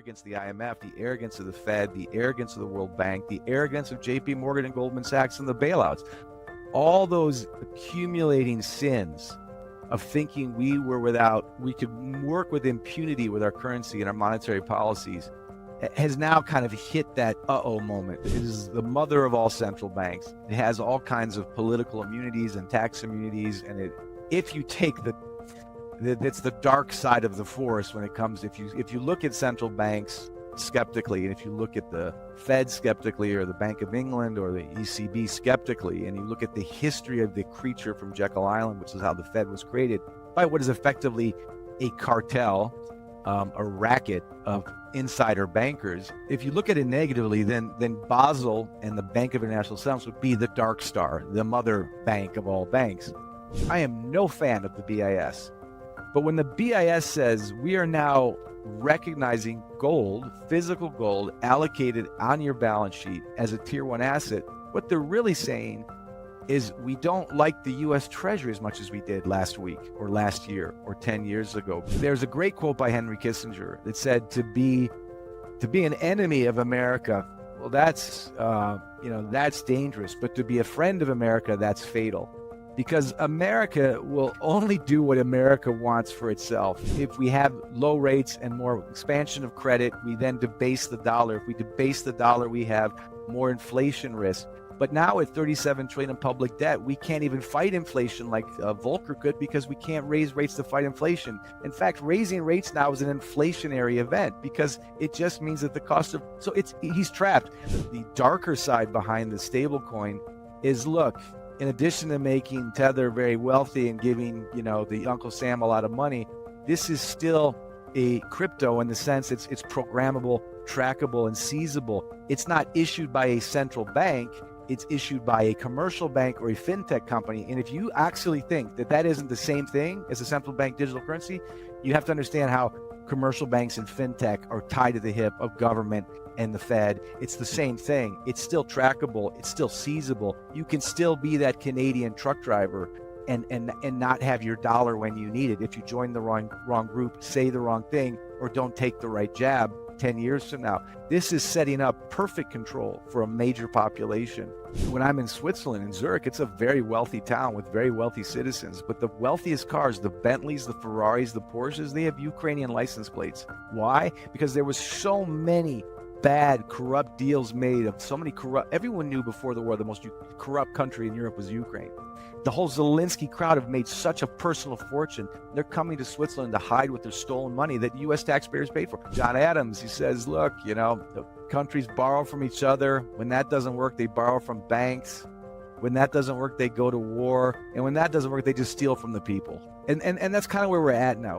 arrogance of the IMF, the arrogance of the Fed, the arrogance of the World Bank, the arrogance of JP Morgan and Goldman Sachs and the bailouts. All those accumulating sins of thinking we could work with impunity with our currency and our monetary policies has now kind of hit that uh-oh moment. It is the mother of all central banks. It has all kinds of political immunities and tax immunities, and if you take it's the dark side of the force when it comes, if you look at central banks skeptically, and if you look at the Fed skeptically, or the Bank of England or the ECB skeptically, and you look at the history of the creature from Jekyll Island, which is how the Fed was created, by what is effectively a cartel, a racket of insider bankers. If you look at it negatively, then Basel and the Bank of International Settlements would be the dark star, the mother bank of all banks. I am no fan of the BIS. But when the BIS says we are now recognizing gold, physical gold, allocated on your balance sheet as a tier 1 asset, what they're really saying is we don't like the US Treasury as much as we did last week or last year or 10 years ago. There's a great quote by Henry Kissinger that said to be an enemy of America, well, that's dangerous, but to be a friend of America, that's fatal. Because America will only do what America wants for itself. If we have low rates and more expansion of credit, we then debase the dollar. If we debase the dollar, we have more inflation risk. But now at 37 trillion in public debt, we can't even fight inflation like Volcker could, because we can't raise rates to fight inflation. In fact, raising rates now is an inflationary event, because it just means that the cost of, he's trapped. The darker side behind the stable coin is, look, in addition to making Tether very wealthy and giving, the Uncle Sam a lot of money, this is still a crypto in the sense it's programmable, trackable, and seizable. It's not issued by a central bank. It's issued by a commercial bank or a fintech company. And if you actually think that isn't the same thing as a central bank digital currency, you have to understand how commercial banks and fintech are tied to the hip of government and the Fed. It's the same thing. It's still trackable. It's still seizable. You can still be that Canadian truck driver and not have your dollar when you need it. If you join the wrong group, say the wrong thing, or don't take the right jab 10 years from now. This is setting up perfect control for a major population. When I'm in Switzerland, in Zurich, it's a very wealthy town with very wealthy citizens, but the wealthiest cars, the Bentleys, the Ferraris, the Porsches, they have Ukrainian license plates. Why? Because there was so many bad, corrupt deals made of so many corrupt, everyone knew before the war the most corrupt country in Europe was Ukraine. The whole Zelensky crowd have made such a personal fortune. They're coming to Switzerland to hide with their stolen money that U.S. taxpayers paid for. John Adams, he says, look, the countries borrow from each other. When that doesn't work, they borrow from banks. When that doesn't work, they go to war. And when that doesn't work, they just steal from the people. And that's kind of where we're at now.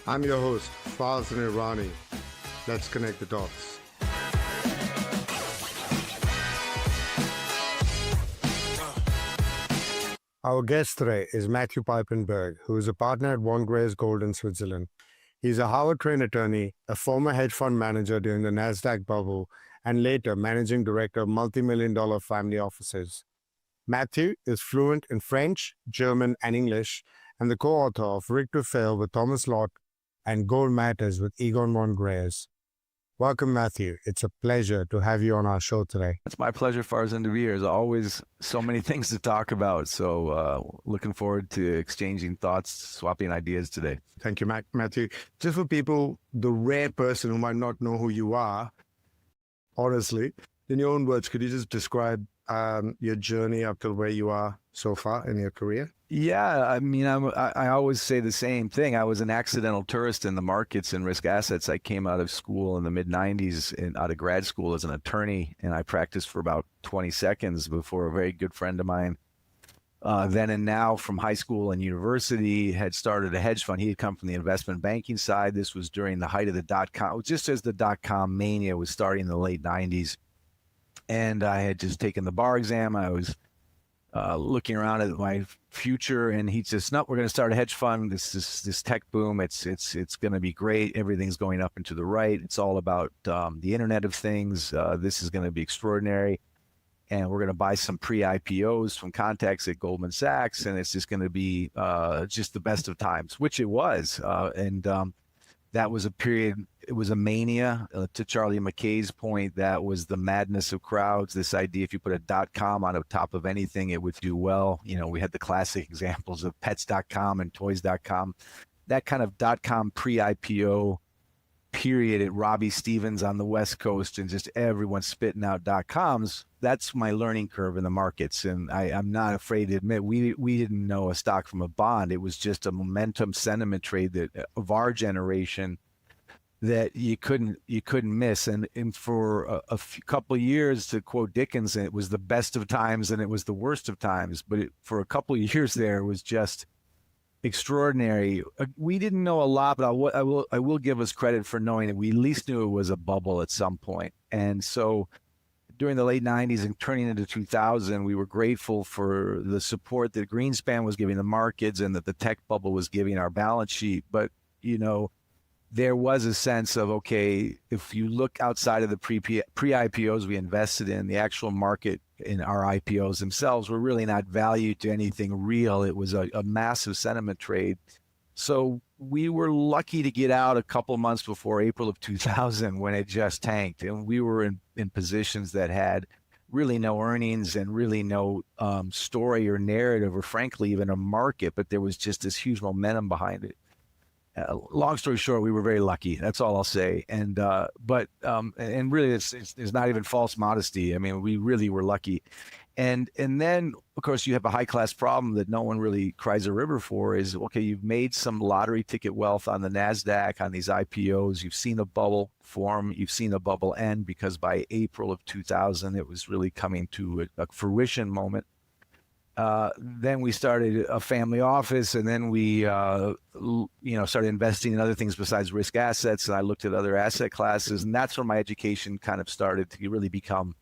I'm your host, Faz Irani. Let's connect the dots. Our guest today is Matthew Piepenburg, who is a partner at Greyerz Gold in Switzerland. He's a Harvard-trained attorney, a former hedge fund manager during the NASDAQ bubble, and later managing director of multi-million-dollar family offices. Matthew is fluent in French, German, and English, and the co-author of Rick to Fail with Thomas Lott and Gold Matters with Egon von Greyerz. Welcome, Matthew. It's a pleasure to have you on our show today. It's my pleasure, Farzan, to be here. There's always so many things to talk about. So looking forward to exchanging thoughts, swapping ideas today. Thank you, Matthew. Just for people, the rare person who might not know who you are, honestly, in your own words, could you just describe your journey up to where you are so far in your career? Yeah, I mean, I always say the same thing. I was an accidental tourist in the markets and risk assets. I came out of school in the mid-90s and out of grad school as an attorney, and I practiced for about 20 seconds before a very good friend of mine, then and now from high school and university, had started a hedge fund. He had come from the investment banking side. This was during the height of the dot-com, just as the dot-com mania was starting in the late 90s. And I had just taken the bar exam. I was looking around at my future, and he says, "No, we're going to start a hedge fund. This tech boom. It's going to be great. Everything's going up and to the right. It's all about the Internet of Things. This is going to be extraordinary, and we're going to buy some pre-IPOs from contacts at Goldman Sachs, and it's just going to be just the best of times," which it was, and that was a period. It was a mania. To Charlie McKay's point, that was the madness of crowds. This idea, if you put a .com on the top of anything, it would do well. We had the classic examples of pets.com and toys.com. That kind of .com pre-IPO period at Robbie Stevens on the West Coast, and just everyone spitting out .coms. That's my learning curve in the markets, and I'm not afraid to admit we didn't know a stock from a bond. It was just a momentum sentiment trade that of our generation that you couldn't miss. And for a couple of years, to quote Dickens, it was the best of times and it was the worst of times. But for a couple of years there, it was just extraordinary. We didn't know a lot, but I will give us credit for knowing that we at least knew it was a bubble at some point. And so during the late 90s and turning into 2000, we were grateful for the support that Greenspan was giving the markets and that the tech bubble was giving our balance sheet. But, there was a sense of, okay, if you look outside of the pre-IPOs we invested in, the actual market in our IPOs themselves were really not valued to anything real. It was a massive sentiment trade. So we were lucky to get out a couple months before April of 2000 when it just tanked. And we were in positions that had really no earnings and really no story or narrative or frankly even a market, but there was just this huge momentum behind it. Long story short, we were very lucky. That's all I'll say. And and really, it's not even false modesty. I mean, we really were lucky. And then, of course, you have a high class problem that no one really cries a river for. Is okay, you've made some lottery ticket wealth on the Nasdaq on these IPOs. You've seen a bubble form. You've seen a bubble end, because by April of 2000, it was really coming to a fruition moment. Then we started a family office, and then we, started investing in other things besides risk assets. And I looked at other asset classes, and that's when my education kind of started to really become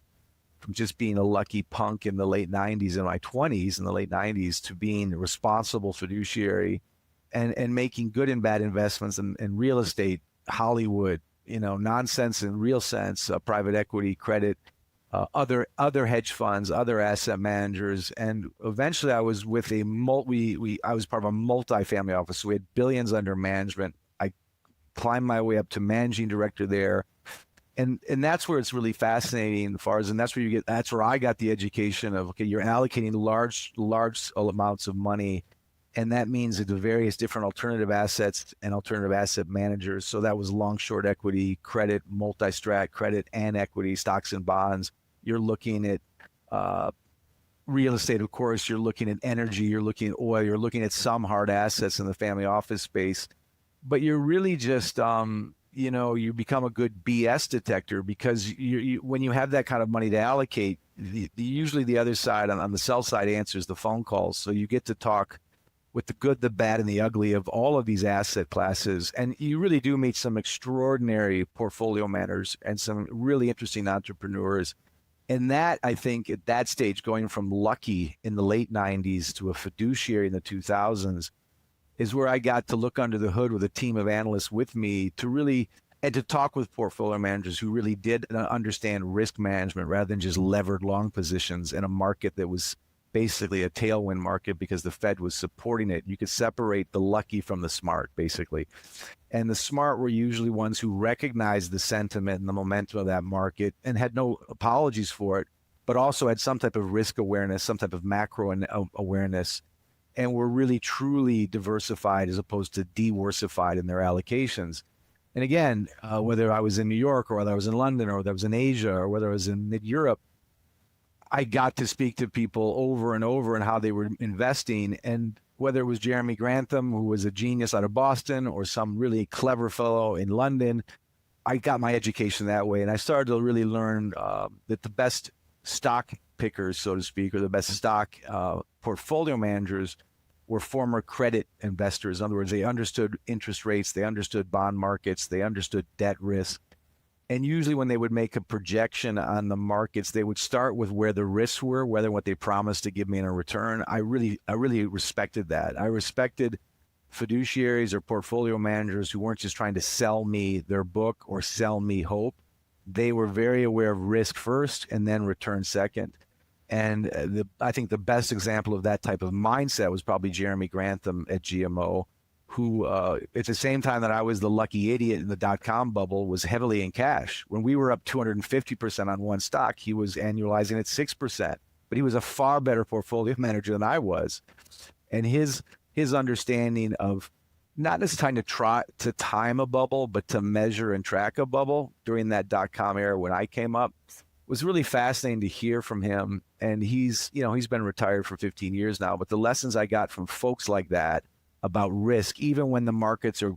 from just being a lucky punk in the late 90s, in my 20s, in the late 90s, to being a responsible fiduciary and making good and bad investments in real estate, Hollywood, nonsense and real sense, private equity, credit, other hedge funds, other asset managers. And eventually I was with I was part of a multi-family office. So we had billions under management. I climbed my way up to managing director there. And that's where it's really fascinating, as far as, and that's where I got the education of, okay, you're allocating large amounts of money. And that means that the various different alternative assets and alternative asset managers. So that was long, short equity, credit, multi-strat, credit and equity, stocks and bonds. You're looking at real estate, of course. You're looking at energy. You're looking at oil. You're looking at some hard assets in the family office space. But you're really just, you become a good BS detector, because when you have that kind of money to allocate, usually the other side, on the sell side, answers the phone calls. So you get to talk with the good, the bad, and the ugly of all of these asset classes. And you really do meet some extraordinary portfolio managers and some really interesting entrepreneurs. And that, I think, at that stage, going from lucky in the late 90s to a fiduciary in the 2000s, is where I got to look under the hood with a team of analysts with me and to talk with portfolio managers who really did understand risk management rather than just levered long positions in a market that was basically a tailwind market because the Fed was supporting it. You could separate the lucky from the smart, basically. And the smart were usually ones who recognized the sentiment and the momentum of that market and had no apologies for it, but also had some type of risk awareness, some type of macro awareness, and were really truly diversified as opposed to diversified in their allocations. And again, whether I was in New York or whether I was in London or whether I was in Asia or whether I was in mid-Europe, I got to speak to people over and over and how they were investing. And whether it was Jeremy Grantham, who was a genius out of Boston, or some really clever fellow in London, I got my education that way. And I started to really learn that the best stock pickers, so to speak, or the best stock portfolio managers were former credit investors. In other words, they understood interest rates, they understood bond markets, they understood debt risk. And usually when they would make a projection on the markets, they would start with where the risks were, whether what they promised to give me in a return. I really respected that. I respected fiduciaries or portfolio managers who weren't just trying to sell me their book or sell me hope. They were very aware of risk first and then return second. And I think the best example of that type of mindset was probably Jeremy Grantham at GMO, who at the same time that I was the lucky idiot in the dot-com bubble was heavily in cash. When we were up 250% on one stock, he was annualizing at 6%, but he was a far better portfolio manager than I was. And his understanding of not just trying to try to time a bubble, but to measure and track a bubble during that dot-com era when I came up was really fascinating to hear from him. And he's been retired for 15 years now, but the lessons I got from folks like that about risk, even when the markets are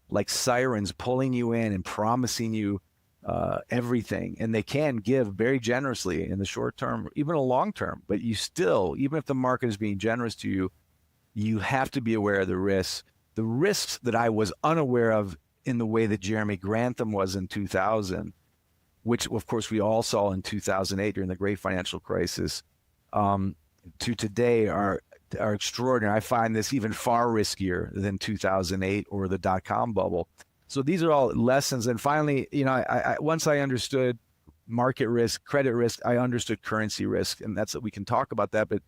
like sirens pulling you in and promising you everything, and they can give very generously in the short term, even a long term, but you still, even if the market is being generous to you, you have to be aware of the risks that I was unaware of in the way that Jeremy Grantham was in 2000, which of course we all saw in 2008 during the great financial crisis, to today are extraordinary. I find this even far riskier than 2008 or the dot-com bubble. So these are all lessons. And finally, I once I understood market risk, credit risk, I understood currency risk, and we can talk about that. But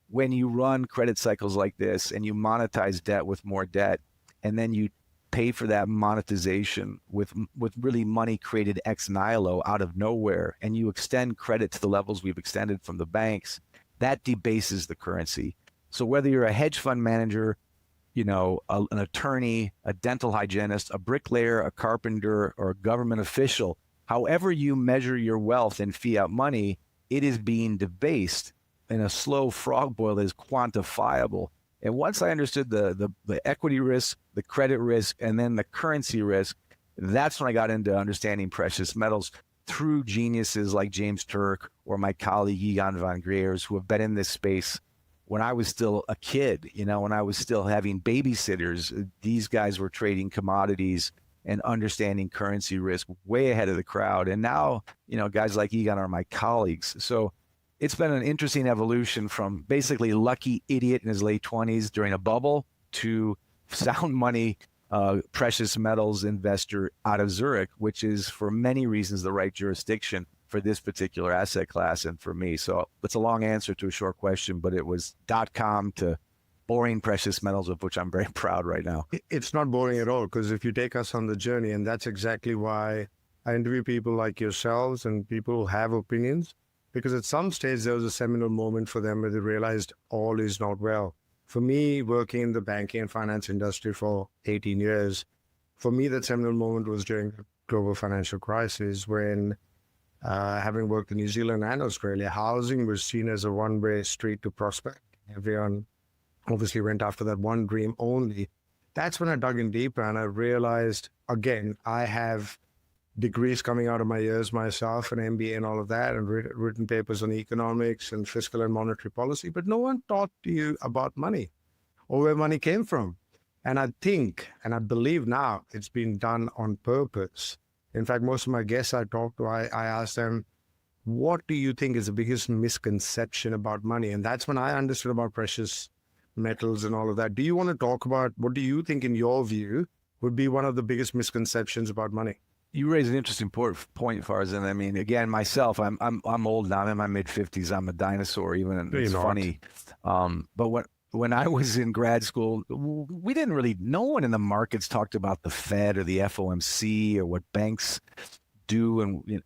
when you run credit cycles like this and you monetize debt with more debt, and then you pay for that monetization with really money created ex nihilo out of nowhere, and you extend credit to the levels we've extended from the banks, that debases the currency. So whether you're a hedge fund manager, an attorney, a dental hygienist, a bricklayer, a carpenter, or a government official, however you measure your wealth in fiat money, it is being debased in a slow frog boil that is quantifiable. And once I understood the equity risk, the credit risk, and then the currency risk, that's when I got into understanding precious metals through geniuses like James Turk or my colleague Egon von Greyerz, who have been in this space when I was still a kid, when I was still having babysitters. These guys were trading commodities and understanding currency risk way ahead of the crowd. And now, guys like Egon are my colleagues. So it's been an interesting evolution from basically lucky idiot in his late 20s during a bubble to sound money, precious metals investor out of Zurich, which is for many reasons the right jurisdiction for this particular asset class and for me. So it's a long answer to a short question, but it was .com to boring precious metals, of which I'm very proud right now. It's not boring at all, because if you take us on the journey, and that's exactly why I interview people like yourselves and people who have opinions, because at some stage there was a seminal moment for them where they realized all is not well. For me, working in the banking and finance industry for 18 years, for me, that seminal moment was during the global financial crisis when, having worked in New Zealand and Australia, housing was seen as a one-way street to prospect. Everyone obviously went after that one dream only. That's when I dug in deeper and I realized, again, I have degrees coming out of my ears myself, an MBA and all of that, and written papers on economics and fiscal and monetary policy, but no one taught you about money or where money came from. And I think, and I believe now, it's been done on purpose. In fact, most of my guests I talk to, I ask them, what do you think is the biggest misconception about money? And that's when I understood about precious metals and all of that. Do you want to talk about what do you think, in your view, would be one of the biggest misconceptions about money? You raise an interesting point, Farzan. I mean, again, myself, I'm old now. I'm in my mid-50s. I'm a dinosaur, even, and it's funny. But when I was in grad school, we didn't really. No one in the markets talked about the Fed or the FOMC or what banks do, and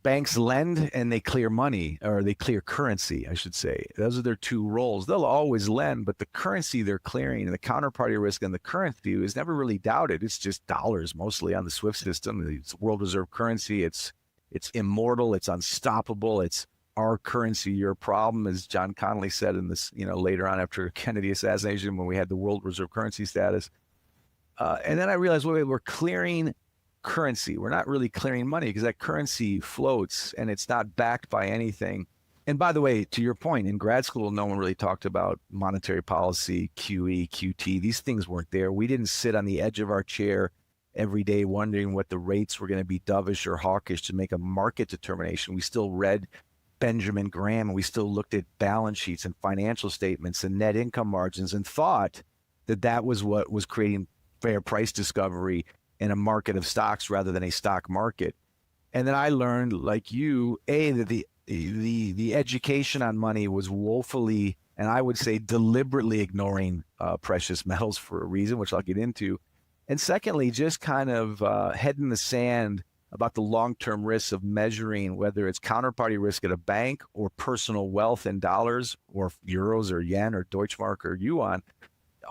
banks lend and they clear money, or they clear currency, I should say. Those are their two roles. They'll always lend, but the currency they're clearing and the counterparty risk and the currency is never really doubted. It's just dollars mostly on the SWIFT system. It's world reserve currency. It's immortal. It's unstoppable. It's our currency, your problem, as John Connolly said in this, later on after Kennedy assassination, when we had the world reserve currency status. And then I realized, wait, we're clearing currency. We're not really clearing money because that currency floats and it's not backed by anything. And by the way, to your point, in grad school, no one really talked about monetary policy, QE, QT. These things weren't there. We didn't sit on the edge of our chair every day wondering what the rates were going to be dovish or hawkish to make a market determination. We still read Benjamin Graham, and we still looked at balance sheets and financial statements and net income margins and thought that that was what was creating fair price discovery in a market of stocks rather than a stock market. And then I learned, like you, that the education on money was woefully, and I would say deliberately, ignoring precious metals for a reason, which I'll get into. And secondly, just kind of head in the sand about the long-term risks of measuring whether it's counterparty risk at a bank or personal wealth in dollars or euros or yen or Deutschmark or yuan.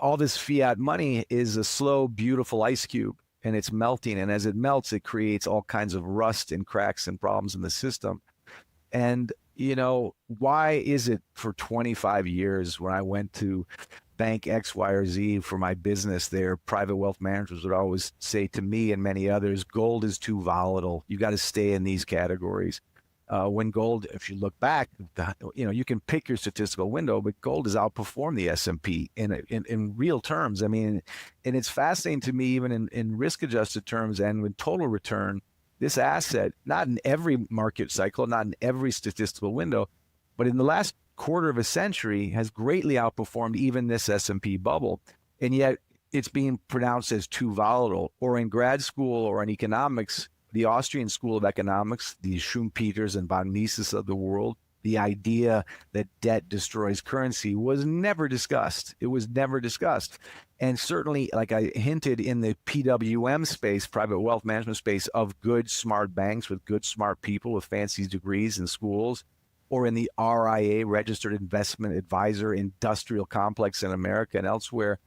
All this fiat money is a slow, beautiful ice cube, and it's melting. And as it melts, it creates all kinds of rust and cracks and problems in the system. And, you know, why is it for 25 years when I went to bank X, Y, or Z for my business there, private wealth managers would always say to me and many others, gold is too volatile. You got to stay in these categories. When gold, if you look back, you know, you can pick your statistical window, but gold has outperformed the S&P in real terms. I mean, and it's fascinating to me, even in risk-adjusted terms and with total return, this asset, not in every market cycle, not in every statistical window, but in the last quarter of a century has greatly outperformed even this S&P bubble. And yet it's being pronounced as too volatile. Or in grad school or in economics, the Austrian School of Economics, the Schumpeters and von Mises of the world, the idea that debt destroys currency was never discussed. It was never discussed. And certainly, like I hinted, in the PWM space, private wealth management space, of good, smart banks with good, smart people with fancy degrees in schools, or in the RIA, Registered Investment Advisor, industrial complex in America and elsewhere,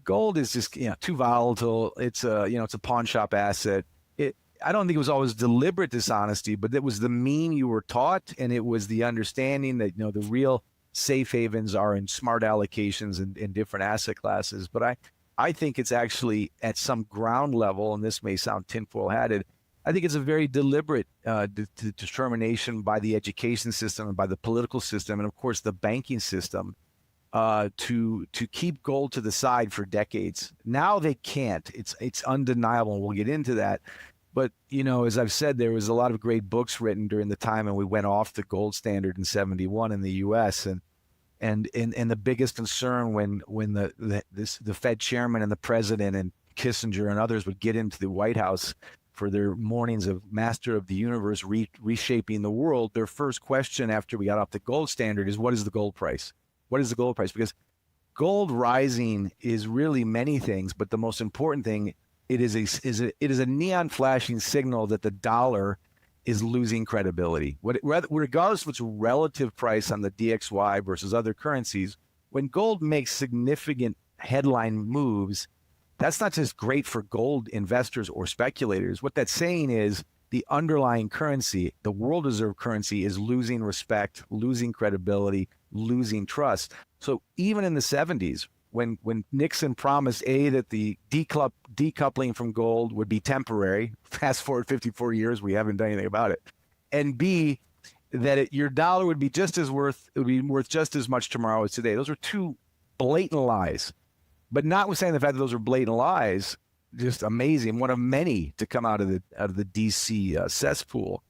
gold is just, you know, too volatile. It's a, you know, it's a pawn shop asset. I don't think it was always deliberate dishonesty, but it was the mean you were taught, and it was the understanding that, you know, the real safe havens are in smart allocations in different asset classes. But I think it's actually at some ground level, and this may sound tinfoil hatted, I think it's a very deliberate determination by the education system and by the political system, and of course the banking system, to keep gold to the side for decades. Now they can't. It's undeniable, and we'll get into that. But, you know, as I've said, there was a lot of great books written during the time, and we went off the gold standard in '71 in the U.S. And the biggest concern when the Fed chairman and the president and Kissinger and others would get into the White House for their mornings of Master of the Universe, reshaping the world, their first question after we got off the gold standard is, what is the gold price? What is the gold price? Because gold rising is really many things, but the most important thing, it is a neon flashing signal that the dollar is losing credibility. Regardless of its relative price on the DXY versus other currencies, when gold makes significant headline moves, that's not just great for gold investors or speculators. What that's saying is the underlying currency, the world reserve currency, is losing respect, losing credibility, losing trust. So even in the 70s, when Nixon promised, A, that the decoupling from gold would be temporary, fast forward 54 years, we haven't done anything about it, and B, that your dollar would be worth just as much tomorrow as today. Those are two blatant lies. But notwithstanding the fact that those are blatant lies, just amazing, one of many to come out of the DC cesspool,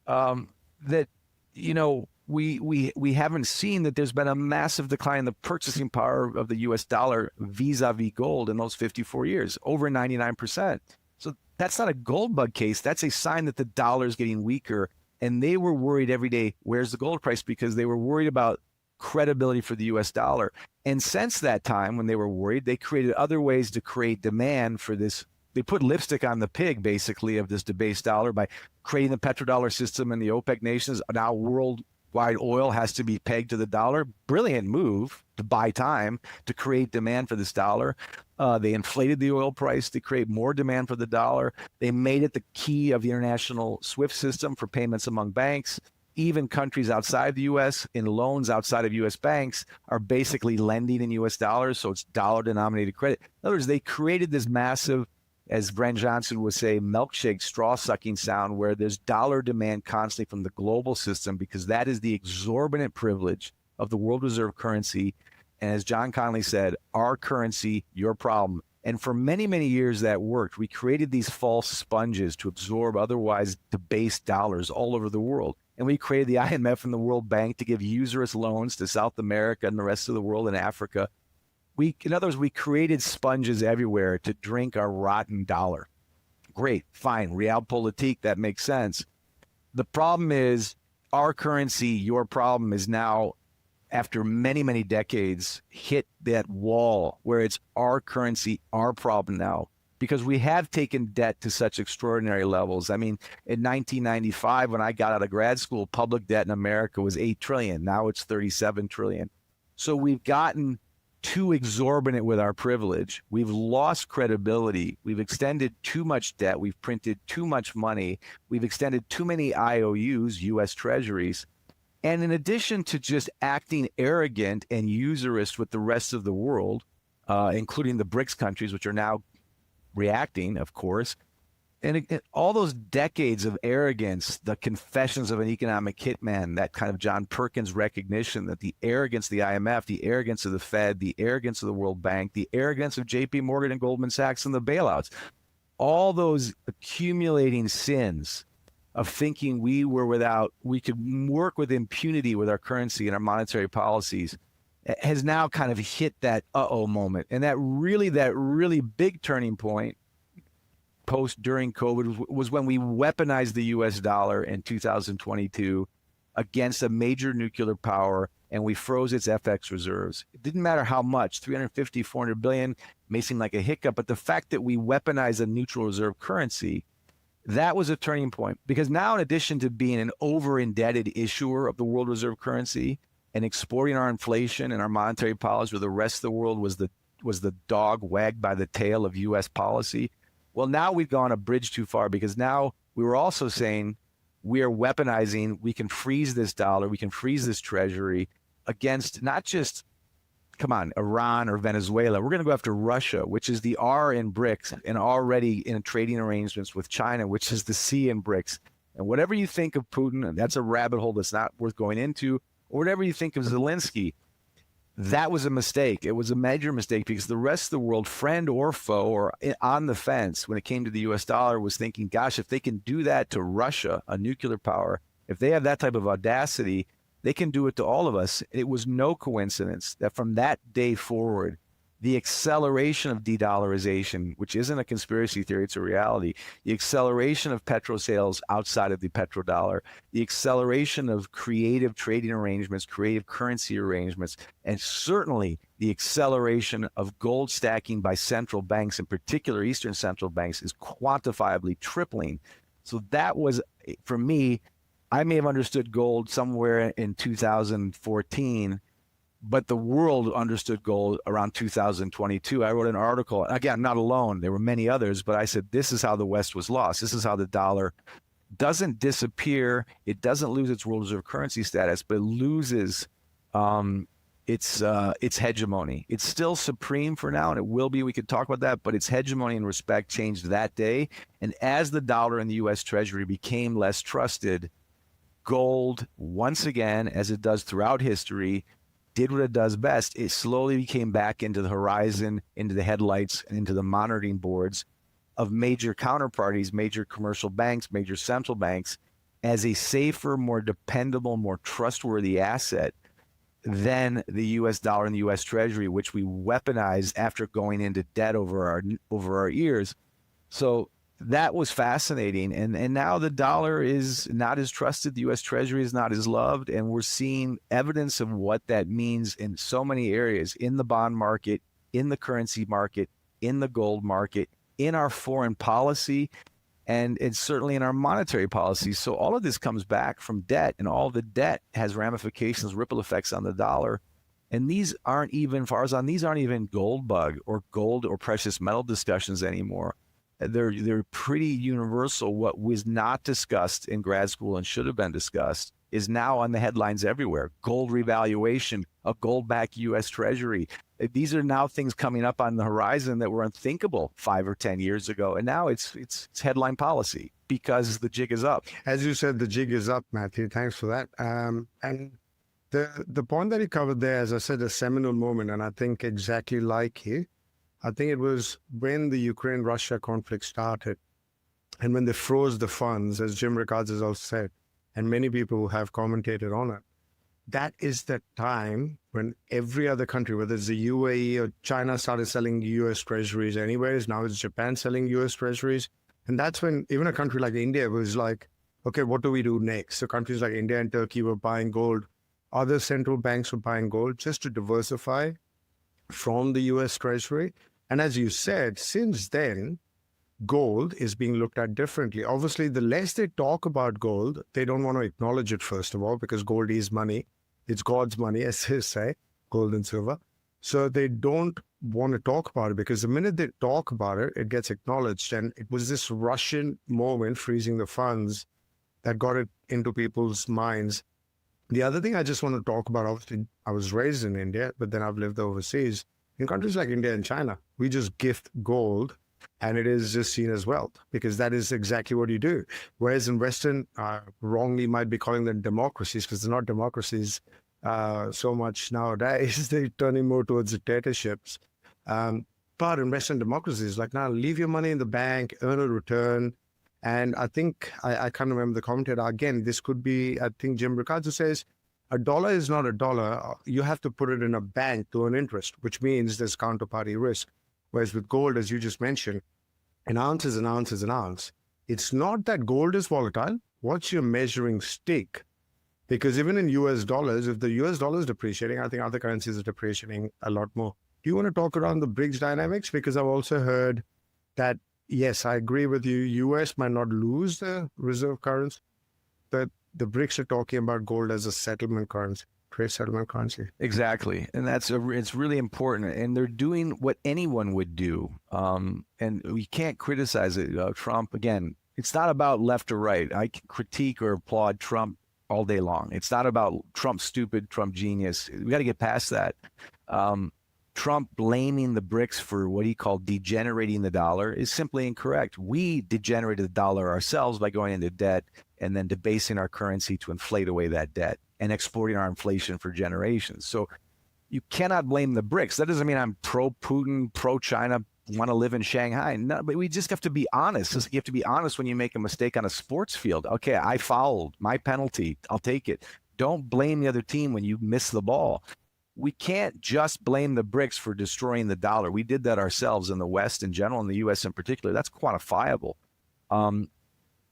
that, you know, we haven't seen that there's been a massive decline in the purchasing power of the US dollar vis-a-vis gold in those 54 years, over 99%. So that's not a gold bug case. That's a sign that the dollar is getting weaker. And they were worried every day, where's the gold price? Because they were worried about credibility for the US dollar. And since that time, when they were worried, they created other ways to create demand for this. They put lipstick on the pig, basically, of this debased dollar by creating the petrodollar system in the OPEC nations. Now worldwide oil has to be pegged to the dollar. Brilliant move to buy time, to create demand for this dollar. They inflated the oil price to create more demand for the dollar. They made it the key of the international SWIFT system for payments among banks. Even countries outside the U.S. in loans outside of U.S. banks are basically lending in U.S. dollars, so it's dollar-denominated credit. In other words, they created this massive, as Brent Johnson would say, milkshake straw-sucking sound where there's dollar demand constantly from the global system because that is the exorbitant privilege of the world reserve currency. And as John Connolly said, our currency, your problem. And for many, many years that worked. We created these false sponges to absorb otherwise debased dollars all over the world. And we created the IMF and the World Bank to give usurious loans to South America and the rest of the world and Africa. In other words, we created sponges everywhere to drink our rotten dollar. Great, fine, realpolitik, that makes sense. The problem is our currency, your problem, is now, after many, many decades, hit that wall where it's our currency, our problem now, because we have taken debt to such extraordinary levels. I mean, in 1995, when I got out of grad school, public debt in America was 8 trillion. Now it's 37 trillion. So we've gotten too exorbitant with our privilege. We've lost credibility. We've extended too much debt. We've printed too much money. We've extended too many IOUs, US Treasuries. And in addition to just acting arrogant and usurious with the rest of the world, including the BRICS countries, which are now reacting, of course, and all those decades of arrogance, the confessions of an economic hitman, that kind of John Perkins recognition that the arrogance of the IMF, the arrogance of the Fed, the arrogance of the World Bank, the arrogance of JP Morgan and Goldman Sachs and the bailouts, all those accumulating sins of thinking we could work with impunity with our currency and our monetary policies has now kind of hit that uh-oh moment. And that really big turning point during COVID was when we weaponized the US dollar in 2022 against a major nuclear power, and we froze its FX reserves. It didn't matter how much, 350, 400 billion may seem like a hiccup, but the fact that we weaponized a neutral reserve currency, that was a turning point. Because now, in addition to being an over-indebted issuer of the world reserve currency and exporting our inflation and our monetary policy where the rest of the world was the dog wagged by the tail of US policy, well, now we've gone a bridge too far, because now we were also saying we are weaponizing, we can freeze this dollar, we can freeze this treasury against not just, Iran or Venezuela. We're going to go after Russia, which is the R in BRICS, and already in trading arrangements with China, which is the C in BRICS. And whatever you think of Putin, and that's a rabbit hole that's not worth going into, or whatever you think of Zelensky, that was a mistake. It was a major mistake, because the rest of the world, friend or foe or on the fence when it came to the US dollar, was thinking, gosh, if they can do that to Russia, a nuclear power, if they have that type of audacity, they can do it to all of us. It was no coincidence that from that day forward, the acceleration of de-dollarization, which isn't a conspiracy theory, it's a reality, the acceleration of petro sales outside of the petrodollar, the acceleration of creative trading arrangements, creative currency arrangements, and certainly the acceleration of gold stacking by central banks, in particular Eastern central banks, is quantifiably tripling. So that was, for me, I may have understood gold somewhere in 2014, but the world understood gold around 2022. I wrote an article, again, not alone, there were many others, but I said, this is how the West was lost. This is how the dollar doesn't disappear. It doesn't lose its world reserve currency status, but it loses its hegemony. It's still supreme for now, and it will be. We could talk about that, but its hegemony and respect changed that day. And as the dollar and the US Treasury became less trusted, gold, once again, as it does throughout history, did what it does best. It slowly came back into the horizon, into the headlights, and into the monitoring boards of major counterparties, major commercial banks, major central banks, as a safer, more dependable, more trustworthy asset than the US dollar and the US Treasury, which we weaponized after going into debt over our ears. So that was fascinating. And now the dollar is not as trusted. The US Treasury is not as loved. And we're seeing evidence of what that means in so many areas, in the bond market, in the currency market, in the gold market, in our foreign policy, and certainly in our monetary policy. So all of this comes back from debt, and all the debt has ramifications, ripple effects on the dollar. And these aren't even, Farzan, these aren't even gold bug or gold or precious metal discussions anymore. They're pretty universal. What was not discussed in grad school and should have been discussed is now on the headlines everywhere. Gold revaluation, a gold-backed US Treasury. These are now things coming up on the horizon that were unthinkable 5 or 10 years ago. And now it's headline policy because the jig is up. As you said, the jig is up, Matthew. Thanks for that. And the point that you covered there, as I said, a seminal moment, and I think exactly like you. I think it was when the Ukraine-Russia conflict started and when they froze the funds, as Jim Rickards has also said, and many people have commentated on it. That is the time when every other country, whether it's the UAE or China, started selling US Treasuries anyways. Now it's Japan selling US Treasuries. And that's when even a country like India was like, okay, what do we do next? So countries like India and Turkey were buying gold. Other central banks were buying gold just to diversify from the US Treasury. And as you said, since then, gold is being looked at differently. Obviously, the less they talk about gold, they don't want to acknowledge it, first of all, because gold is money. It's God's money, as they say, gold and silver. So they don't want to talk about it because the minute they talk about it, it gets acknowledged. And it was this Russian moment, freezing the funds, that got it into people's minds. The other thing I just want to talk about, obviously, I was raised in India, but then I've lived overseas. In countries like India and China, we just gift gold and it is just seen as wealth because that is exactly what you do. Whereas in Western, wrongly might be calling them democracies because they're not democracies so much nowadays. They're turning more towards dictatorships. But in Western democracies, like now, leave your money in the bank, earn a return. And I think, I can't remember the commentator, again, this could be, I think Jim Riccardo says, a dollar is not a dollar. You have to put it in a bank to earn interest, which means there's counterparty risk. Whereas with gold, as you just mentioned, an ounce is an ounce is an ounce. It's not that gold is volatile. What's your measuring stick? Because even in US dollars, if the US dollar is depreciating, I think other currencies are depreciating a lot more. Do you want to talk around the BRICS dynamics? Because I've also heard that, yes, I agree with you, US might not lose the reserve currency, but the BRICS are talking about gold as a settlement currency. Trade settlement currency. Exactly. And it's really important. And they're doing what anyone would do. And we can't criticize it. Trump, again, it's not about left or right. I can critique or applaud Trump all day long. It's not about Trump stupid, Trump genius. We got to get past that. Trump blaming the BRICS for what he called degenerating the dollar is simply incorrect. We degenerated the dollar ourselves by going into debt and then debasing our currency to inflate away that debt and exporting our inflation for generations. So you cannot blame the BRICS. That doesn't mean I'm pro-Putin, pro-China, want to live in Shanghai. No, but we just have to be honest. You have to be honest when you make a mistake on a sports field. Okay, I fouled, my penalty, I'll take it. Don't blame the other team when you miss the ball. We can't just blame the BRICS for destroying the dollar. We did that ourselves in the West in general, in the US in particular. That's quantifiable.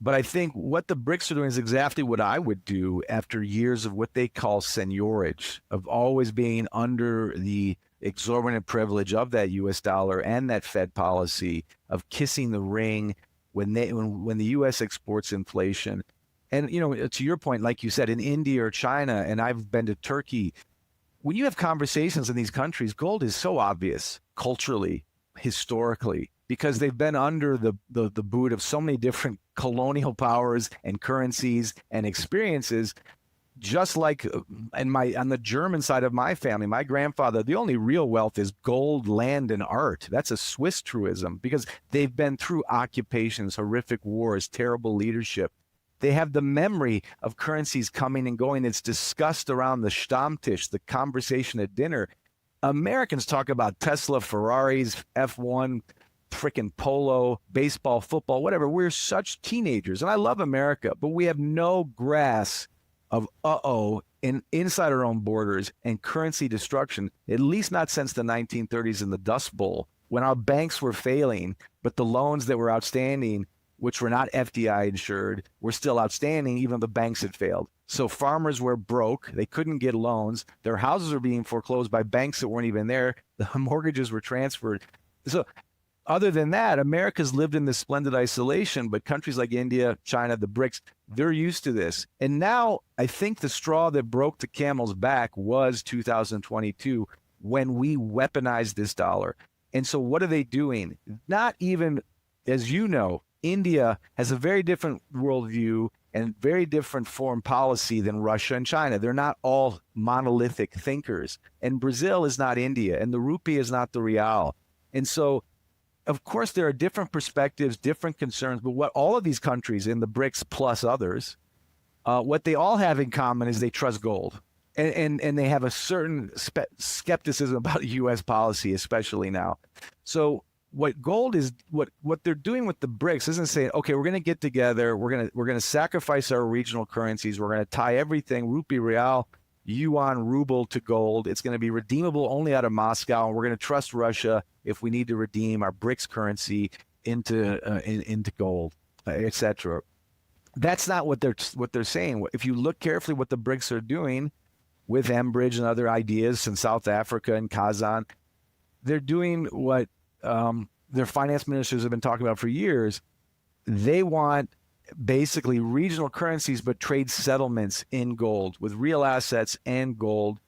But I think what the BRICS are doing is exactly what I would do after years of what they call seigniorage, of always being under the exorbitant privilege of that US dollar and that Fed policy, of kissing the ring when the US exports inflation. And, you know, to your point, like you said, in India or China, and I've been to Turkey, when you have conversations in these countries, gold is so obvious culturally, historically, because they've been under the boot of so many different colonial powers and currencies and experiences. Just like on the German side of my family, my grandfather, the only real wealth is gold, land, and art. That's a Swiss truism because they've been through occupations, horrific wars, terrible leadership. They have the memory of currencies coming and going. It's discussed around the Stammtisch, the conversation at dinner. Americans talk about Tesla, Ferraris, F1, frickin' polo, baseball, football, whatever. We're such teenagers. And I love America, but we have no grasp of inside our own borders and currency destruction, at least not since the 1930s in the Dust Bowl, when our banks were failing, but the loans that were outstanding, which were not FDI insured, were still outstanding, even though the banks had failed. So farmers were broke. They couldn't get loans. Their houses were being foreclosed by banks that weren't even there. The mortgages were transferred. So other than that, America's lived in this splendid isolation, but countries like India, China, the BRICS, they're used to this. And now I think the straw that broke the camel's back was 2022 when we weaponized this dollar. And so what are they doing? Not even, as you know, India has a very different worldview and very different foreign policy than Russia and China. They're not all monolithic thinkers. And Brazil is not India, and the rupee is not the real. And so, of course, there are different perspectives, different concerns, but what all of these countries in the BRICS plus others, what they all have in common is they trust gold. and they have a certain skepticism about U.S. policy, especially now. So what gold is, what they're doing with the BRICS isn't saying, okay, we're going to get together, we're going to sacrifice our regional currencies, we're going to tie everything, rupee, real, yuan, ruble to gold. It's going to be redeemable only out of Moscow, and we're going to trust Russia if we need to redeem our BRICS currency into gold, etc. That's not what they're saying. If you look carefully, what the BRICS are doing with Enbridge and other ideas in South Africa and Kazan, they're doing what their finance ministers have been talking about for years. They want basically regional currencies, but trade settlements in gold with real assets and gold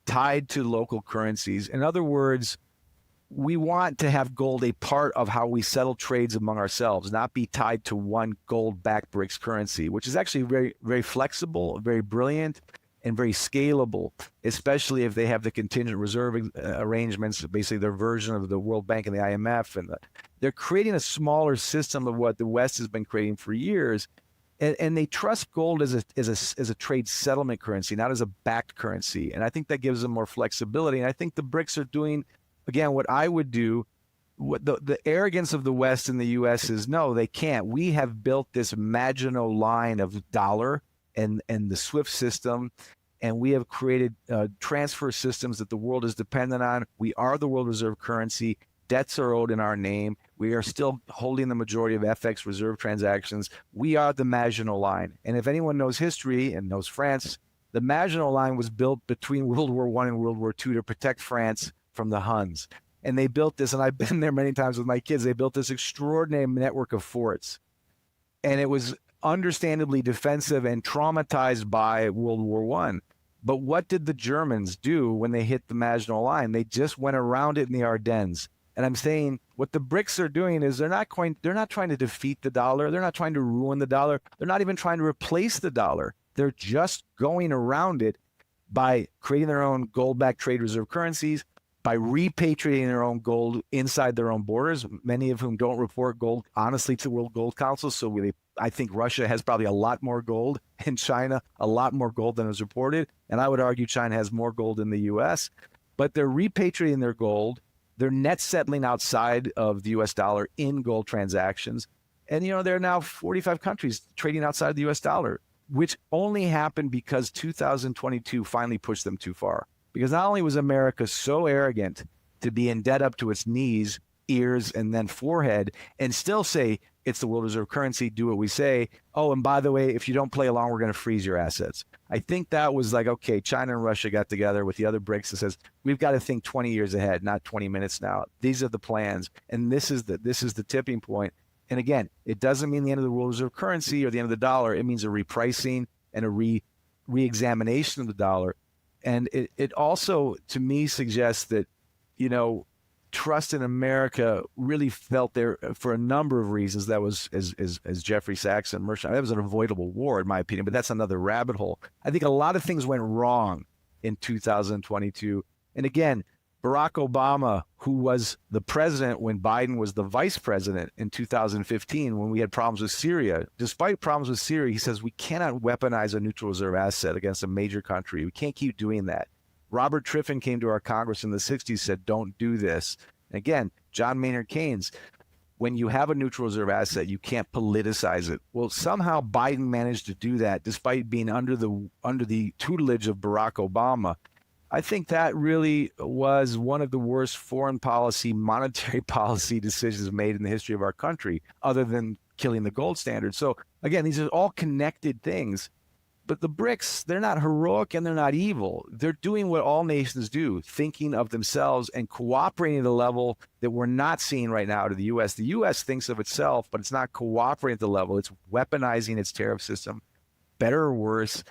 tied to local currencies. In other words, we want to have gold a part of how we settle trades among ourselves, not be tied to one gold-backed BRICS currency, which is actually very, very flexible, very brilliant, and very scalable, especially if they have the contingent reserve arrangements, basically their version of the World Bank and the IMF. And they're creating a smaller system of what the West has been creating for years. And they trust gold as a trade settlement currency, not as a backed currency. And I think that gives them more flexibility. And I think the BRICS are doing, again, what I would do. What the arrogance of the West and the U.S. is, no, they can't. We have built this Maginot Line of dollar and the SWIFT system, and we have created transfer systems that the world is dependent on. We are the world reserve currency. Debts are owed in our name. We are still holding the majority of FX reserve transactions. We are the Maginot Line. And if anyone knows history and knows France, the Maginot Line was built between World War I and World War II to protect France from the Huns. And they built this, and I've been there many times with my kids, they built this extraordinary network of forts. And it was understandably defensive and traumatized by World War I. But what did the Germans do when they hit the Maginot Line? They just went around it in the Ardennes. And I'm saying what the BRICS are doing is they're not trying to defeat the dollar. They're not trying to ruin the dollar. They're not even trying to replace the dollar. They're just going around it by creating their own gold-backed trade reserve currencies, by repatriating their own gold inside their own borders, many of whom don't report gold honestly to World Gold Council. So I think Russia has probably a lot more gold, and China a lot more gold than is reported. And I would argue China has more gold than the U.S. But they're repatriating their gold. They're net settling outside of the U.S. dollar in gold transactions. And, there are now 45 countries trading outside of the U.S. dollar, which only happened because 2022 finally pushed them too far. Because not only was America so arrogant to be in debt up to its knees, ears, and then forehead, and still say it's the world reserve currency, do what we say. Oh, and by the way, if you don't play along, we're going to freeze your assets. I think that was like, okay, China and Russia got together with the other BRICS and says, we've got to think 20 years ahead, not 20 minutes now. These are the plans, and this is the tipping point. And again, it doesn't mean the end of the world reserve currency or the end of the dollar. It means a repricing and a re-examination of the dollar. And it also, to me, suggests that, trust in America really felt there for a number of reasons. That was, as Jeffrey Sachs and Mershon, that was an avoidable war, in my opinion, but that's another rabbit hole. I think a lot of things went wrong in 2022. And again, Barack Obama, who was the president when Biden was the vice president in 2015, when we had problems with Syria, despite problems with Syria, he says we cannot weaponize a neutral reserve asset against a major country. We can't keep doing that. Robert Triffin came to our Congress in the 60s, said, don't do this. Again, John Maynard Keynes, when you have a neutral reserve asset, you can't politicize it. Well, somehow Biden managed to do that despite being under the tutelage of Barack Obama. I think that really was one of the worst foreign policy, monetary policy decisions made in the history of our country, other than killing the gold standard. So again, these are all connected things. But the BRICS, they're not heroic and they're not evil. They're doing what all nations do, thinking of themselves and cooperating at a level that we're not seeing right now to the U.S. The U.S. thinks of itself, but it's not cooperating at the level. It's weaponizing its tariff system, better or worse,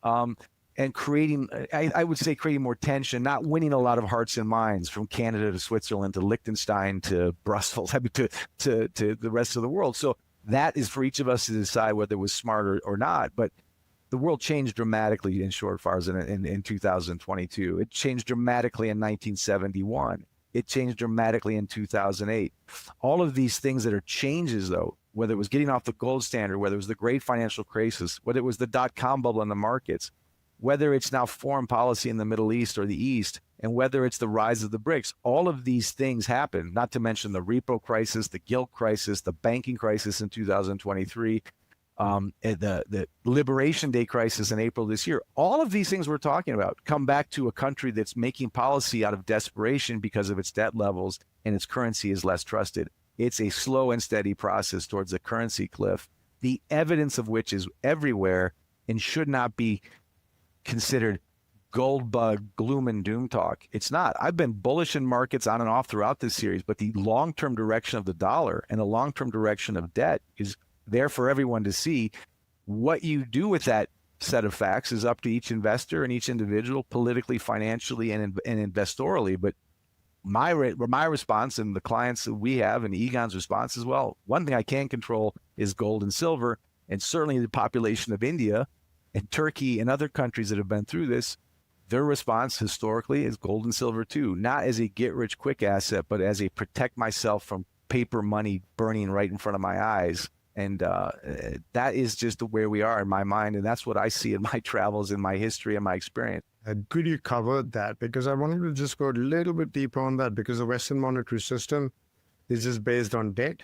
and creating, I would say, creating more tension, not winning a lot of hearts and minds from Canada to Switzerland to Liechtenstein to Brussels, to the rest of the world. So that is for each of us to decide whether it was smart or not. But the world changed dramatically in short fars in 2022. It changed dramatically in 1971. It changed dramatically in 2008. All of these things that are changes, though, whether it was getting off the gold standard, whether it was the great financial crisis, whether it was the dot-com bubble in the markets, whether it's now foreign policy in the Middle East or the East, and whether it's the rise of the BRICS, all of these things happen, not to mention the repo crisis, the gilt crisis, the banking crisis in 2023, the Liberation Day crisis in April this year. All of these things we're talking about come back to a country that's making policy out of desperation because of its debt levels and its currency is less trusted. It's a slow and steady process towards a currency cliff, the evidence of which is everywhere and should not be considered gold bug gloom and doom talk. It's not. I've been bullish in markets on and off throughout this series, but the long-term direction of the dollar and the long-term direction of debt is there for everyone to see. What you do with that set of facts is up to each investor and each individual, politically, financially, and investorally. But my response and the clients that we have and Egon's response as well, one thing I can control is gold and silver, and certainly the population of India and Turkey and other countries that have been through this, their response historically is gold and silver too, not as a get-rich-quick asset, but as a protect myself from paper money burning right in front of my eyes. And that is just where we are in my mind, and that's what I see in my travels, in my history, and my experience. Good you covered that, because I wanted to just go a little bit deeper on that, because the Western monetary system is just based on debt.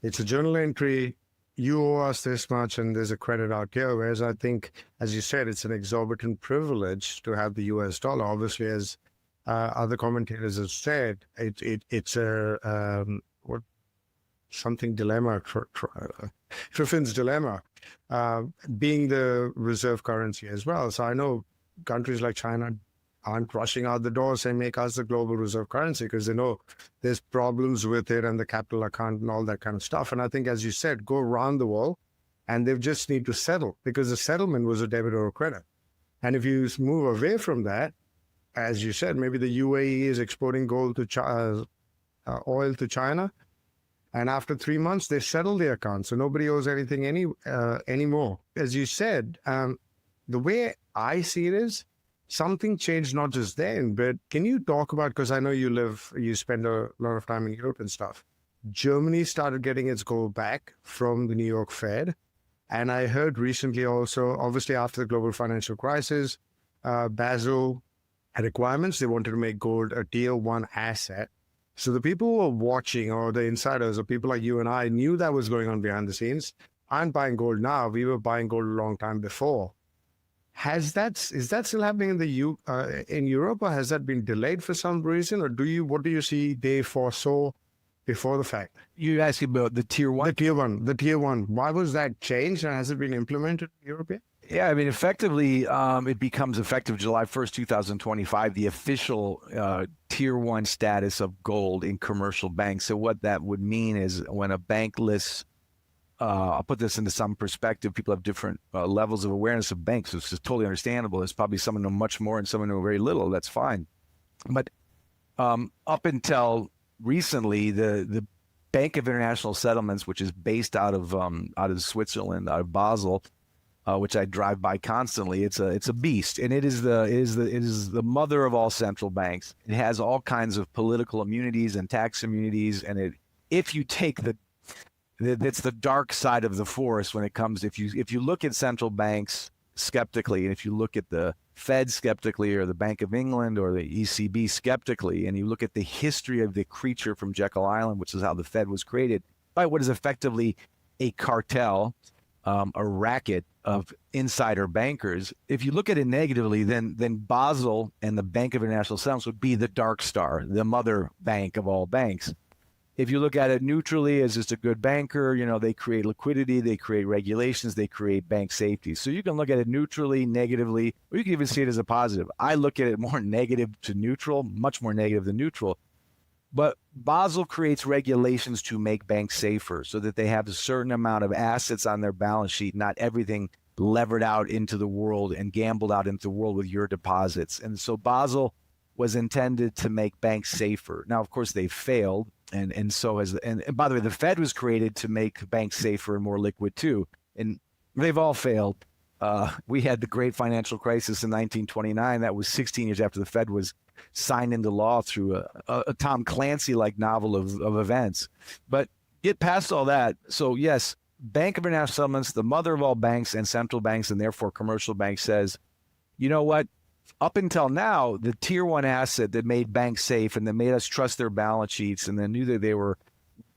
It's a journal entry. You owe us this much, and there's a credit out here. Whereas I think, as you said, it's an exorbitant privilege to have the US dollar. Obviously, as other commentators have said, it's a something dilemma, Griffin's dilemma, being the reserve currency as well. So I know countries like China aren't rushing out the door saying make us the global reserve currency, because they know there's problems with it and the capital account and all that kind of stuff. And I think, as you said, go around the world and they just need to settle, because the settlement was a debit or a credit. And if you move away from that, as you said, maybe the UAE is exporting gold to oil to China, and after 3 months they settle the account, so nobody owes anything anymore. As you said, the way I see it is, something changed not just then, but can you talk about, because I know you spend a lot of time in Europe and stuff. Germany started getting its gold back from the New York Fed. And I heard recently also, obviously after the global financial crisis, Basel had requirements. They wanted to make gold a tier 1 asset. So the people who were watching, or the insiders, or people like you and I, knew that was going on behind the scenes. Aren't buying gold now. We were buying gold a long time before. Is that still happening in Europe, or has that been delayed for some reason? Or what do you see they foresaw before the fact? You asking about the tier 1? The tier one. Why was that changed, and has it been implemented in Europe yet? Yeah, I mean, effectively, it becomes effective July 1st, 2025, the official tier 1 status of gold in commercial banks. So what that would mean is when a bank lists, I'll put this into some perspective, people have different levels of awareness of banks, which is totally understandable. There's probably some who know much more and some who know very little. That's fine. But up until recently, the Bank of International Settlements, which is based out of Switzerland, out of Basel, which I drive by constantly, it's a beast, and it is the mother of all central banks. It has all kinds of political immunities and tax immunities, and if you take that's the dark side of the forest when it comes. If you look at central banks skeptically, and if you look at the Fed skeptically, or the Bank of England or the ECB skeptically, and you look at the history of the creature from Jekyll Island, which is how the Fed was created, by what is effectively a cartel, a racket of insider bankers. If you look at it negatively, then Basel and the Bank of International Settlements would be the dark star, the mother bank of all banks. If you look at it neutrally as just a good banker, they create liquidity, they create regulations, they create bank safety. So you can look at it neutrally, negatively, or you can even see it as a positive. I look at it more negative to neutral, much more negative than neutral. But Basel creates regulations to make banks safer so that they have a certain amount of assets on their balance sheet, not everything levered out into the world and gambled out into the world with your deposits. And so Basel was intended to make banks safer. Now, of course, they failed. And by the way, the Fed was created to make banks safer and more liquid too. And they've all failed. We had the great financial crisis in 1929. That was 16 years after the Fed was signed into law through a Tom Clancy-like novel of events. But get past all that. So yes, Bank of International Settlements, the mother of all banks and central banks, and therefore commercial banks, says you know what? Up until now, the tier one asset that made banks safe and that made us trust their balance sheets and then knew that they were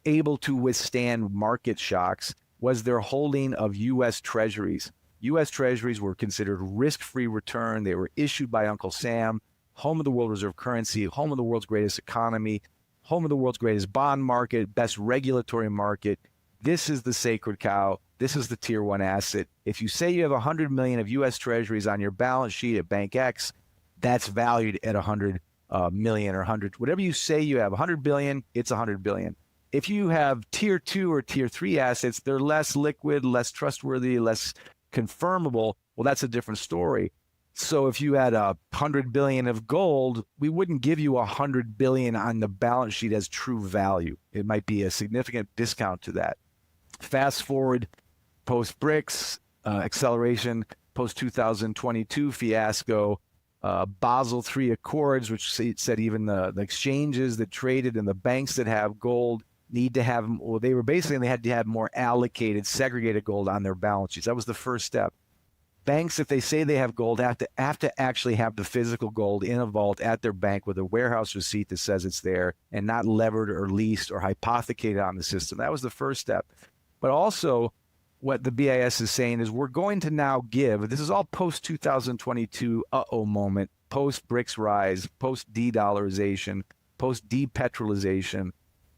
able to withstand market shocks was their holding of US Treasuries. US Treasuries were considered risk-free return. They were issued by Uncle Sam, home of the world reserve currency, home of the world's greatest economy, home of the world's greatest bond market, best regulatory market. This is the sacred cow. This is the tier one asset. If you say you have 100 million of US Treasuries on your balance sheet at Bank X, that's valued at 100 million or 100, whatever you say you have, 100 billion, it's 100 billion. If you have tier two or tier three assets, they're less liquid, less trustworthy, less confirmable. Well, that's a different story. So if you had 100 billion of gold, we wouldn't give you 100 billion on the balance sheet as true value. It might be a significant discount to that. Fast forward post BRICS, acceleration, post 2022 fiasco, Basel III Accords, which said even the exchanges that traded and the banks that have gold need to have, well, they had to have more allocated, segregated gold on their balance sheets. That was the first step. Banks, if they say they have gold, have to actually have the physical gold in a vault at their bank with a warehouse receipt that says it's there and not levered or leased or hypothecated on the system. That was the first step. But also, what the BIS is saying is we're going to now give, this is all post 2022 moment, post BRICS rise, post de-dollarization, post depetrolization,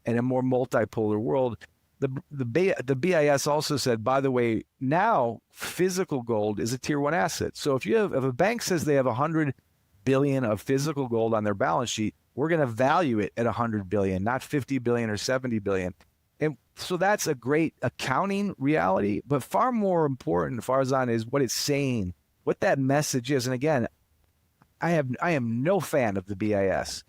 and a more multipolar world. The BIS also said, by the way, now physical gold is a tier one asset. So if a bank says they have 100 billion of physical gold on their balance sheet, we're going to value it at 100 billion, not 50 billion or 70 billion. And so that's a great accounting reality, but far more important, Farzan, is what it's saying, what that message is. And again, I am no fan of the BIS,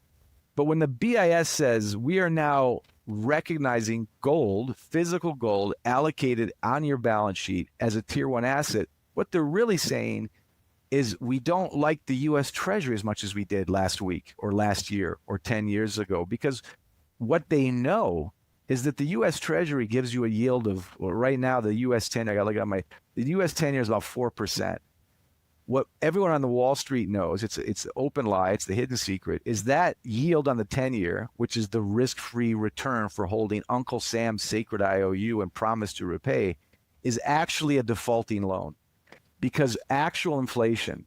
but when the BIS says we are now recognizing gold, physical gold, allocated on your balance sheet as a tier one asset, what they're really saying is we don't like the US Treasury as much as we did last week or last year or 10 years ago, because what they know is that the US Treasury gives you a yield of, well, right now, the US 10, I got to look at the US 10 year is about 4%. What everyone on the Wall Street knows, it's the open lie, it's the hidden secret, is that yield on the 10-year, which is the risk-free return for holding Uncle Sam's sacred IOU and promise to repay, is actually a defaulting loan. Because actual inflation,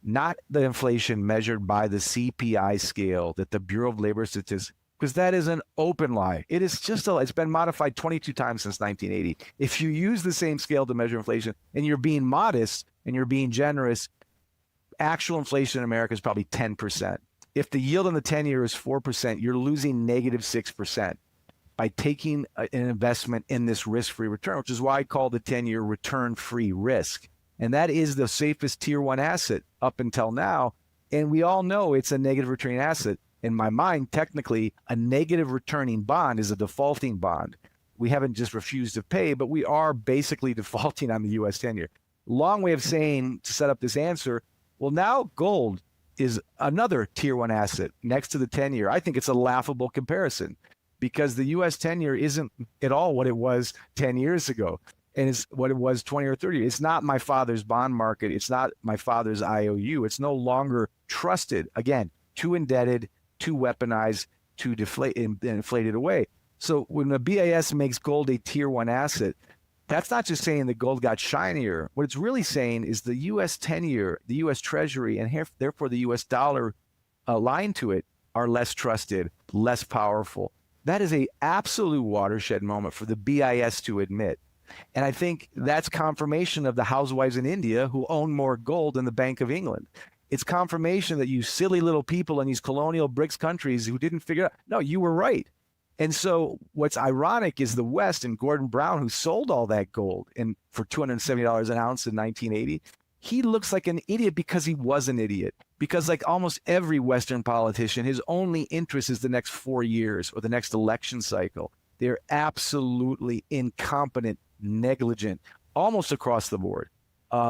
not the inflation measured by the CPI scale that the Bureau of Labor Statistics, because that is an open lie. It is just it's been modified 22 times since 1980. If you use the same scale to measure inflation and you're being modest and you're being generous, actual inflation in America is probably 10%. If the yield on the 10-year is 4%, you're losing negative 6% by taking an investment in this risk-free return, which is why I call the 10-year return-free risk. And that is the safest tier one asset up until now. And we all know it's a negative returning asset. In my mind, technically, a negative returning bond is a defaulting bond. We haven't just refused to pay, but we are basically defaulting on the US 10-year. Long way of saying, to set up this answer, well, now gold is another tier one asset next to the 10-year. I think it's a laughable comparison because the US 10-year isn't at all what it was 10 years ago. And it's what it was 20 or 30. It's not my father's bond market. It's not my father's IOU. It's no longer trusted. Again, too indebted, too weaponized, too inflated away. So when the BIS makes gold a tier one asset, that's not just saying the gold got shinier. What it's really saying is the US 10-year, the US Treasury, and therefore the US dollar aligned to it are less trusted, less powerful. That is an absolute watershed moment for the BIS to admit. And I think that's confirmation of the housewives in India who own more gold than the Bank of England. It's confirmation that you silly little people in these colonial BRICS countries who didn't figure out, no, you were right. And so what's ironic is the West and Gordon Brown, who sold all that gold for $270 an ounce in 1980, he looks like an idiot because he was an idiot. Because like almost every Western politician, his only interest is the next 4 years or the next election cycle. They're absolutely incompetent, negligent, almost across the board.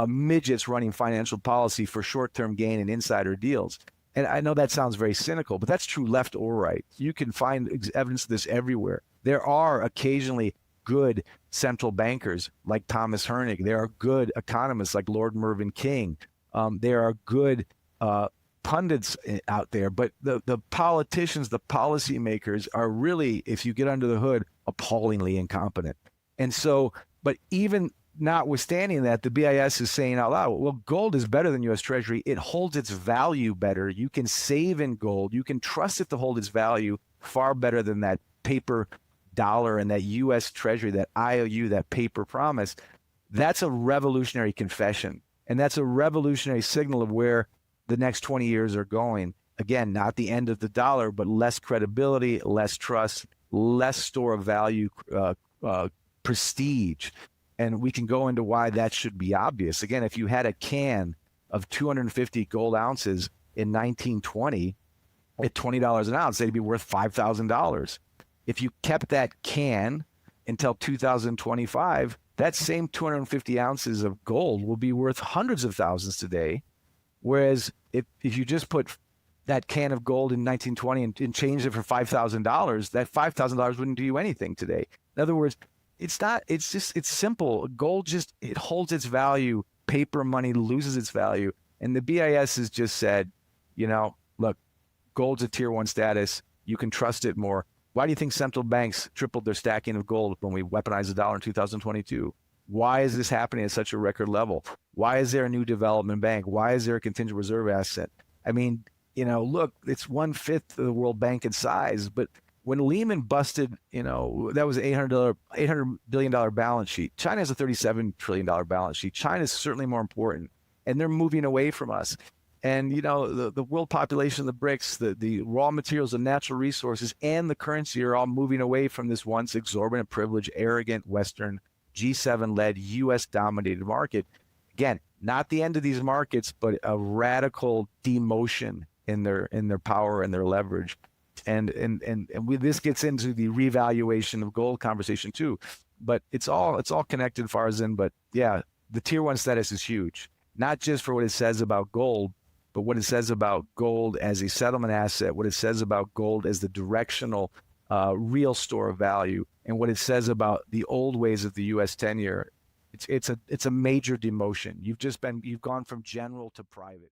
Midgets running financial policy for short-term gain and insider deals. And I know that sounds very cynical, but that's true left or right. You can find evidence of this everywhere. There are occasionally good central bankers like Thomas Hernig. There are good economists like Lord Mervyn King. There are good pundits out there, but the politicians, the policymakers are really, if you get under the hood, appallingly incompetent. And so, but even notwithstanding that, the BIS is saying out loud, well, gold is better than US Treasury. It holds its value better. You can save in gold. You can trust it to hold its value far better than that paper dollar and that US Treasury, that IOU, that paper promise. That's a revolutionary confession. And that's a revolutionary signal of where the next 20 years are going. Again, not the end of the dollar, but less credibility, less trust, less store of value, prestige. And we can go into why that should be obvious. Again, if you had a can of 250 gold ounces in 1920 at $20 an ounce, they'd be worth $5,000. If you kept that can until 2025, that same 250 ounces of gold will be worth hundreds of thousands today. Whereas if you just put that can of gold in 1920 and changed it for $5,000, that $5,000 wouldn't do you anything today. In other words, it's simple. Gold it holds its value. Paper money loses its value. And the BIS has just said, look, gold's a tier 1 status. You can trust it more. Why do you think central banks tripled their stacking of gold when we weaponized the dollar in 2022? Why is this happening at such a record level? Why is there a new development bank? Why is there a contingent reserve asset? I mean, look, it's 1/5 of the World Bank in size, but when Lehman busted, that was an $800 billion balance sheet. China has a $37 trillion balance sheet. China is certainly more important, and they're moving away from us. And, the world population, the BRICS, the raw materials, the natural resources, and the currency are all moving away from this once exorbitant, privileged, arrogant, Western, G7-led, US-dominated market. Again, not the end of these markets, but a radical demotion in their power and their leverage. And this gets into the revaluation of gold conversation too. But it's all connected, Farzan. But yeah, the tier 1 status is huge, not just for what it says about gold, but what it says about gold as a settlement asset, what it says about gold as the directional real store of value, and what it says about the old ways of the U.S. 10-year. It's a major demotion. You've gone from general to private.